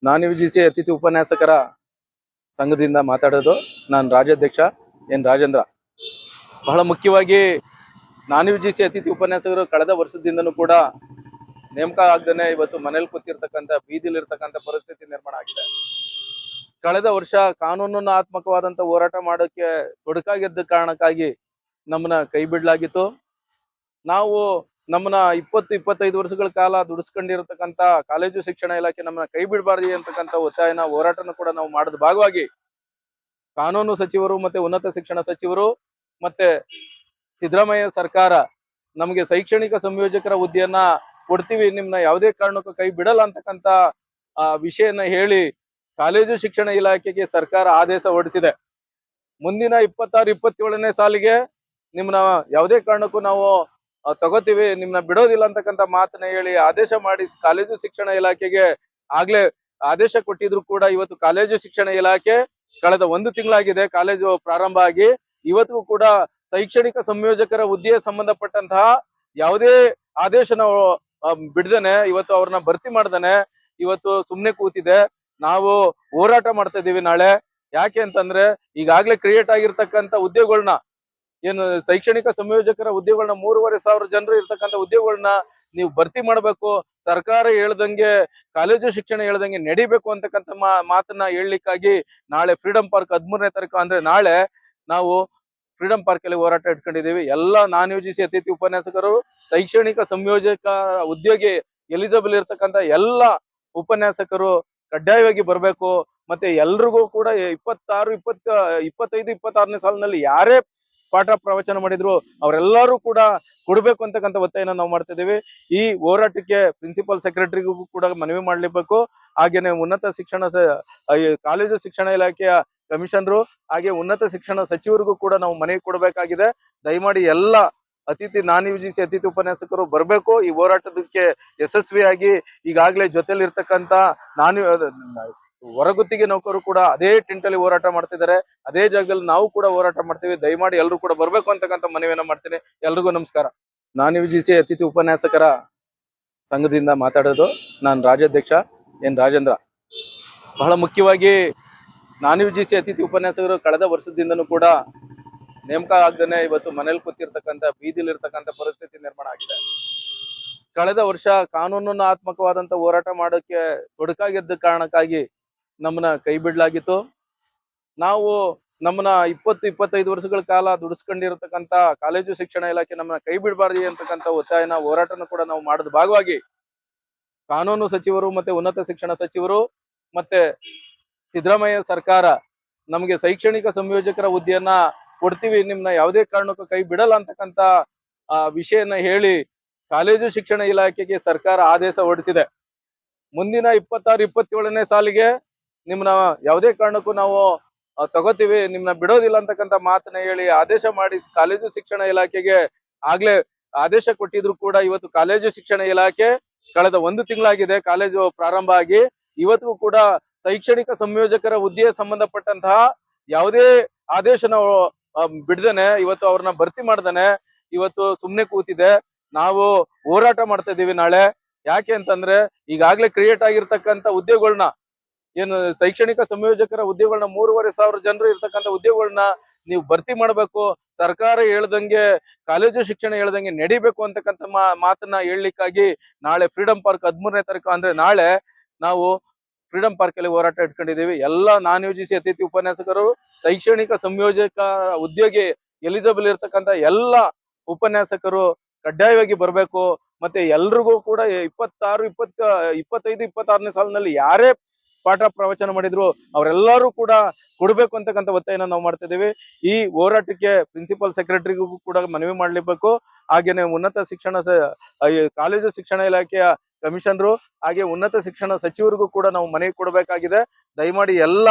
ನಾನು ಯುಜಿಸಿ ಅತಿಥಿ ಉಪನ್ಯಾಸಕರ ಸಂಘದಿಂದ ಮಾತಾಡೋದು. ನಾನು ರಾಜ್ಯಾಧ್ಯಕ್ಷ ಎನ್ ರಾಜೇಂದ್ರ. ಬಹಳ ಮುಖ್ಯವಾಗಿ ನಾನು ಯುಜಿಸಿ ಅತಿಥಿ ಉಪನ್ಯಾಸಕರು ಕಳೆದ ವರ್ಷದಿಂದನೂ ಕೂಡ ನೇಮಕ ಆಗದೇನೆ ಇವತ್ತು ಮನೇಲಿ ಕೂತಿರ್ತಕ್ಕಂಥ ಬೀದಿಲಿರ್ತಕ್ಕಂಥ ಪರಿಸ್ಥಿತಿ ನಿರ್ಮಾಣ ಆಗಿದೆ. ಕಳೆದ ವರ್ಷ ಕಾನೂನಾತ್ಮಕವಾದಂಥ ಹೋರಾಟ ಮಾಡೋಕ್ಕೆ ತೊಡಕಾಗಿದ್ದ ಕಾರಣಕ್ಕಾಗಿ ನಮ್ಮನ್ನ ಕೈ ಬಿಡಲಾಗಿತ್ತು. ನಾವು ನಮ್ಮನ್ನ 20-25 ವರ್ಷಗಳ ಕಾಲ ದುಡಿಸ್ಕೊಂಡಿರತಕ್ಕಂಥ ಕಾಲೇಜು ಶಿಕ್ಷಣ ಇಲಾಖೆ ನಮ್ಮನ್ನ ಕೈ ಬಿಡಬಾರ್ದು ಅಂತಕ್ಕಂಥ ಒತ್ತಾಯನ ಹೋರಾಟನ ಕೂಡ ನಾವು ಮಾಡಿದ ಭಾಗವಾಗಿ ಕಾನೂನು ಸಚಿವರು ಮತ್ತೆ ಉನ್ನತ ಶಿಕ್ಷಣ ಸಚಿವರು ಮತ್ತೆ ಸಿದ್ದರಾಮಯ್ಯ ಸರ್ಕಾರ ನಮಗೆ ಶೈಕ್ಷಣಿಕ ಸಂಯೋಜಕರ ಹುದ್ದೆಯನ್ನ ಕೊಡ್ತೀವಿ, ನಿಮ್ನ ಯಾವುದೇ ಕಾರಣಕ್ಕೂ ಕೈ ಬಿಡಲ್ಲ ಅಂತಕ್ಕಂಥ ವಿಷಯನ ಹೇಳಿ ಕಾಲೇಜು ಶಿಕ್ಷಣ ಇಲಾಖೆಗೆ ಸರ್ಕಾರ ಆದೇಶ ಹೊರಡಿಸಿದೆ. ಮುಂದಿನ 26-27ನೇ ಸಾಲಿಗೆ ನಿಮ್ನ ಯಾವುದೇ ಕಾರಣಕ್ಕೂ ನಾವು ತಗೋತೀವಿ, ನಿಮ್ನ ಬಿಡೋದಿಲ್ಲ ಅಂತಕ್ಕಂಥ ಮಾತನ್ನ ಹೇಳಿ ಆದೇಶ ಮಾಡಿ ಕಾಲೇಜು ಶಿಕ್ಷಣ ಇಲಾಖೆಗೆ ಆಗ್ಲೇ ಆದೇಶ ಕೊಟ್ಟಿದ್ರು ಕೂಡ ಇವತ್ತು ಕಾಲೇಜು ಶಿಕ್ಷಣ ಇಲಾಖೆ ಕಳೆದ 1 ತಿಂಗಳಾಗಿದೆ ಕಾಲೇಜು ಪ್ರಾರಂಭ ಆಗಿ, ಇವತ್ತಿಗೂ ಕೂಡ ಶೈಕ್ಷಣಿಕ ಸಂಯೋಜಕರ ಹುದ್ದೆಗೆ ಸಂಬಂಧಪಟ್ಟಂತಹ ಯಾವುದೇ ಆದೇಶನ ಬಿಡ್ದೇನೆ ಇವತ್ತು ಅವ್ರನ್ನ ಭರ್ತಿ ಮಾಡ್ದೇನೆ ಇವತ್ತು ಸುಮ್ನೆ ಕೂತಿದೆ. ನಾವು ಹೋರಾಟ ಮಾಡ್ತಾ ಇದೀವಿ ನಾಳೆ. ಯಾಕೆ ಅಂತಂದ್ರೆ ಈಗಾಗ್ಲೇ ಕ್ರಿಯೇಟ್ ಆಗಿರ್ತಕ್ಕಂಥ ಹುದ್ದೆಗಳನ್ನ ಏನು ಶೈಕ್ಷಣಿಕ ಸಂಯೋಜಕರ ಹುದ್ದೆಗಳನ್ನ 3,500 ಜನರು ಇರ್ತಕ್ಕಂಥ ಹುದ್ದೆಗಳನ್ನ ನೀವು ಭರ್ತಿ ಮಾಡ್ಬೇಕು, ಸರ್ಕಾರ ಹೇಳ್ದಂಗೆ ಕಾಲೇಜು ಶಿಕ್ಷಣ ಹೇಳ್ದಂಗೆ ನಡಿಬೇಕು ಅಂತಕ್ಕಂಥ ಮಾತನ್ನ ಹೇಳಲಿಕ್ಕಾಗಿ ನಾಳೆ ಫ್ರೀಡಂ ಪಾರ್ಕ್ 13ನೇ ತಾರೀಕು ಅಂದ್ರೆ ನಾಳೆ ನಾವು ಫ್ರೀಡಂ ಪಾರ್ಕ್ ಅಲ್ಲಿ ಹೋರಾಟ ಇಟ್ಕೊಂಡಿದೀವಿ. ಎಲ್ಲ ನಾನ್ ಯುಜಿಸಿ ಅತಿಥಿ ಉಪನ್ಯಾಸಕರು ಶೈಕ್ಷಣಿಕ ಸಂಯೋಜಕ ಉದ್ಯೋಗಿ ಎಲಿಜಿಬಲ್ ಇರ್ತಕ್ಕಂಥ ಎಲ್ಲ ಉಪನ್ಯಾಸಕರು ಕಡ್ಡಾಯವಾಗಿ ಬರ್ಬೇಕು. ಮತ್ತೆ ಎಲ್ರಿಗೂ ಕೂಡ 25-26ನೇ ಸಾಲಿನಲ್ಲಿ ಯಾರೇ ಪಾಠ ಪ್ರವಚನ ಮಾಡಿದ್ರು ಅವರೆಲ್ಲರೂ ಕೂಡ ಕೊಡ್ಬೇಕು ಅಂತಕ್ಕಂಥ ಒತ್ತಾಯನ ನಾವು ಮಾಡ್ತಾ ಇದೀವಿ. ಈ ಹೋರಾಟಕ್ಕೆ ಪ್ರಿನ್ಸಿಪಲ್ ಸೆಕ್ರೆಟರಿಗೂ ಕೂಡ ಮನವಿ ಮಾಡ್ಲೇಬೇಕು. ಹಾಗೇನೆ ಉನ್ನತ ಶಿಕ್ಷಣ ಕಾಲೇಜು ಶಿಕ್ಷಣ ಇಲಾಖೆಯ ಕಮಿಷನರು ಹಾಗೆ ಉನ್ನತ ಶಿಕ್ಷಣ ಸಚಿವರಿಗೂ ಕೂಡ ನಾವು ಮನವಿ ಕೊಡಬೇಕಾಗಿದೆ. ದಯಮಾಡಿ ಎಲ್ಲ ನಾನ್ ಯುಜಿಸಿ ಅತಿಥಿ ಉಪನ್ಯಾಸಕರು ಬರ್ಬೇಕು. ಈ ಹೋರಾಟದಕ್ಕೆ ಯಶಸ್ವಿಯಾಗಿ ಈಗಾಗಲೇ ಜೊತೆಲಿ ಇರ್ತಕ್ಕಂಥ ಹೊರಗುತ್ತಿಗೆ ನೌಕರು ಕೂಡ ಅದೇ ಟಿಂಟಲ್ಲಿ ಹೋರಾಟ ಮಾಡ್ತಿದ್ದಾರೆ, ಅದೇ ಜಾಗದಲ್ಲಿ ನಾವು ಕೂಡ ಹೋರಾಟ ಮಾಡ್ತೀವಿ. ದಯಮಾಡಿ ಎಲ್ಲರೂ ಕೂಡ ಬರ್ಬೇಕು ಅಂತಕ್ಕಂಥ ಮನವಿಯನ್ನ ಮಾಡ್ತೀನಿ. ಎಲ್ರಿಗೂ ನಮಸ್ಕಾರ. ನಾನ್ ಯುಜಿಸಿ ಅತಿಥಿ ಉಪನ್ಯಾಸಕರ ಸಂಘದಿಂದ ಮಾತಾಡೋದು. ನಾನು ರಾಜ್ಯಾಧ್ಯಕ್ಷ ಎನ್ ರಾಜೇಂದ್ರ. ಬಹಳ ಮುಖ್ಯವಾಗಿ ನಾನ್ ಯುಜಿಸಿ ಅತಿಥಿ ಉಪನ್ಯಾಸಕರು ಕಳೆದ ವರ್ಷದಿಂದನೂ ಕೂಡ ನೇಮಕ ಆಗದೇನೆ ಇವತ್ತು ಮನೇಲಿ ಕೂತಿರ್ತಕ್ಕಂಥ ಬೀದಿಲಿರ್ತಕ್ಕಂಥ ಪರಿಸ್ಥಿತಿ ನಿರ್ಮಾಣ ಆಗಿದೆ. ಕಳೆದ ವರ್ಷ ಕಾನೂನಾತ್ಮಕವಾದಂಥ ಹೋರಾಟ ಮಾಡೋಕ್ಕೆ ತೊಡಕಾಗಿದ್ದ ಕಾರಣಕ್ಕಾಗಿ ನಮ್ಮನ್ನ ಕೈ ಬಿಡಲಾಗಿತ್ತು. ನಾವು ನಮ್ಮನ್ನ 20-25 ವರ್ಷಗಳ ಕಾಲ ದುಡಿಸ್ಕೊಂಡಿರತಕ್ಕಂಥ ಕಾಲೇಜು ಶಿಕ್ಷಣ ಇಲಾಖೆ ನಮ್ಮನ್ನ ಕೈ ಬಿಡಬಾರ್ದು ಅಂತಕ್ಕಂಥ ಒತ್ತಾಯನ ಹೋರಾಟನ ಕೂಡ ನಾವು ಮಾಡಿದ ಭಾಗವಾಗಿ ಕಾನೂನು ಸಚಿವರು ಮತ್ತೆ ಉನ್ನತ ಶಿಕ್ಷಣ ಸಚಿವರು ಮತ್ತೆ ಸಿದ್ದರಾಮಯ್ಯ ಸರ್ಕಾರ ನಮಗೆ ಶೈಕ್ಷಣಿಕ ಸಂಯೋಜಕರ ಹುದ್ದೆಯನ್ನ ಕೊಡ್ತೀವಿ, ನಿಮ್ನ ಯಾವುದೇ ಕಾರಣಕ್ಕೂ ಕೈ ಬಿಡಲ್ಲ ಅಂತಕ್ಕಂಥ ವಿಷಯನ ಹೇಳಿ ಕಾಲೇಜು ಶಿಕ್ಷಣ ಇಲಾಖೆಗೆ ಸರ್ಕಾರ ಆದೇಶ ಹೊರಡಿಸಿದೆ. ಮುಂದಿನ 26-27ನೇ ಸಾಲಿಗೆ ನಿಮ್ನ ಯಾವುದೇ ಕಾರಣಕ್ಕೂ ನಾವು ತಗೋತೀವಿ, ನಿಮ್ನ ಬಿಡೋದಿಲ್ಲ ಅಂತಕ್ಕಂಥ ಮಾತನ್ನ ಹೇಳಿ ಆದೇಶ ಮಾಡಿ ಕಾಲೇಜು ಶಿಕ್ಷಣ ಇಲಾಖೆಗೆ ಆಗ್ಲೇ ಆದೇಶ ಕೊಟ್ಟಿದ್ರು ಕೂಡ ಇವತ್ತು ಕಾಲೇಜು ಶಿಕ್ಷಣ ಇಲಾಖೆ ಕಳೆದ 1 ತಿಂಗಳಾಗಿದೆ ಕಾಲೇಜು ಪ್ರಾರಂಭ ಆಗಿ, ಇವತ್ತಿಗೂ ಕೂಡ ಶೈಕ್ಷಣಿಕ ಸಂಯೋಜಕರ ಹುದ್ದೆಗೆ ಸಂಬಂಧಪಟ್ಟಂತಹ ಯಾವುದೇ ಆದೇಶನ ಬಿಡ್ದೇನೆ ಇವತ್ತು ಅವ್ರನ್ನ ಭರ್ತಿ ಮಾಡ್ದೇನೆ ಇವತ್ತು ಸುಮ್ನೆ ಕೂತಿದೆ. ನಾವು ಹೋರಾಟ ಮಾಡ್ತಾ ಇದೀವಿ ನಾಳೆ. ಯಾಕೆ ಅಂತಂದ್ರೆ ಈಗಾಗ್ಲೇ ಕ್ರಿಯೇಟ್ ಆಗಿರ್ತಕ್ಕಂಥ ಹುದ್ದೆಗಳನ್ನ ಏನು ಶೈಕ್ಷಣಿಕ ಸಂಯೋಜಕರ ಹುದ್ದೆಗಳನ್ನ 3,500 ಜನರು ಇರ್ತಕ್ಕಂಥ ಹುದ್ದೆಗಳನ್ನ ನೀವು ಭರ್ತಿ ಮಾಡ್ಬೇಕು, ಸರ್ಕಾರ ಹೇಳ್ದಂಗೆ ಕಾಲೇಜು ಶಿಕ್ಷಣ ಹೇಳ್ದಂಗೆ ನಡಿಬೇಕು ಅಂತಕ್ಕಂಥ ಮಾತನ್ನ ಹೇಳಲಿಕ್ಕಾಗಿ ನಾಳೆ ಫ್ರೀಡಂ ಪಾರ್ಕ್ 13ನೇ ತಾರೀಕು ಅಂದ್ರೆ ನಾಳೆ ನಾವು ಫ್ರೀಡಂ ಪಾರ್ಕ್ ಅಲ್ಲಿ ಹೋರಾಟ ಇಟ್ಕೊಂಡಿದೀವಿ. ಎಲ್ಲ ನಾನ್ ಯುಜಿಸಿ ಅತಿಥಿ ಉಪನ್ಯಾಸಕರು ಶೈಕ್ಷಣಿಕ ಸಂಯೋಜಕ ಉದ್ಯೋಗಿ ಎಲಿಜಿಬಲ್ ಇರ್ತಕ್ಕಂಥ ಎಲ್ಲ ಉಪನ್ಯಾಸಕರು ಕಡ್ಡಾಯವಾಗಿ ಬರ್ಬೇಕು. ಮತ್ತೆ ಎಲ್ರಿಗೂ ಕೂಡ 25-26ನೇ ಸಾಲಿನಲ್ಲಿ ಯಾರೇ ಪಾಠ ಪ್ರವಚನ ಮಾಡಿದ್ರು ಅವರೆಲ್ಲರೂ ಕೂಡ ಕೊಡ್ಬೇಕು ಅಂತಕ್ಕಂಥ ಒತ್ತಾಯನ ನಾವು ಮಾಡ್ತಾ ಇದೀವಿ. ಈ ಹೋರಾಟಕ್ಕೆ ಪ್ರಿನ್ಸಿಪಲ್ ಸೆಕ್ರೆಟರಿಗೂ ಕೂಡ ಮನವಿ ಮಾಡ್ಲೇಬೇಕು. ಹಾಗೇನೆ ಉನ್ನತ ಶಿಕ್ಷಣ ಕಾಲೇಜು ಶಿಕ್ಷಣ ಇಲಾಖೆಯ ಕಮಿಷನರು ಹಾಗೆ ಉನ್ನತ ಶಿಕ್ಷಣ ಸಚಿವರಿಗೂ ಕೂಡ ನಾವು ಮನವಿ ಕೊಡಬೇಕಾಗಿದೆ. ದಯಮಾಡಿ ಎಲ್ಲ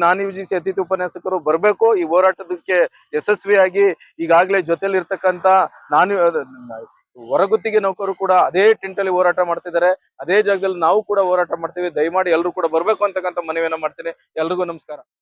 ನಾನ್ ಯುಜಿಸಿ ಅತಿಥಿ ಉಪನ್ಯಾಸಕರು ಬರ್ಬೇಕು. ಈ ಹೋರಾಟದಕ್ಕೆ ಯಶಸ್ವಿಯಾಗಿ ಈಗಾಗಲೇ ಜೊತೆಲಿ ಇರ್ತಕ್ಕಂಥ ಹೊರಗುತ್ತಿಗೆ ನೌಕರು ಕೂಡ ಅದೇ ಟಿಂಟಲ್ಲಿ ಹೋರಾಟ ಮಾಡ್ತಿದ್ದಾರೆ, ಅದೇ ಜಾಗದಲ್ಲಿ ನಾವು ಕೂಡ ಹೋರಾಟ ಮಾಡ್ತೀವಿ. ದಯಮಾಡಿ ಎಲ್ಲರೂ ಕೂಡ ಬರ್ಬೇಕು ಅಂತಕ್ಕಂಥ ಮನವಿಯನ್ನ ಮಾಡ್ತೀನಿ. ಎಲ್ರಿಗೂ ನಮಸ್ಕಾರ.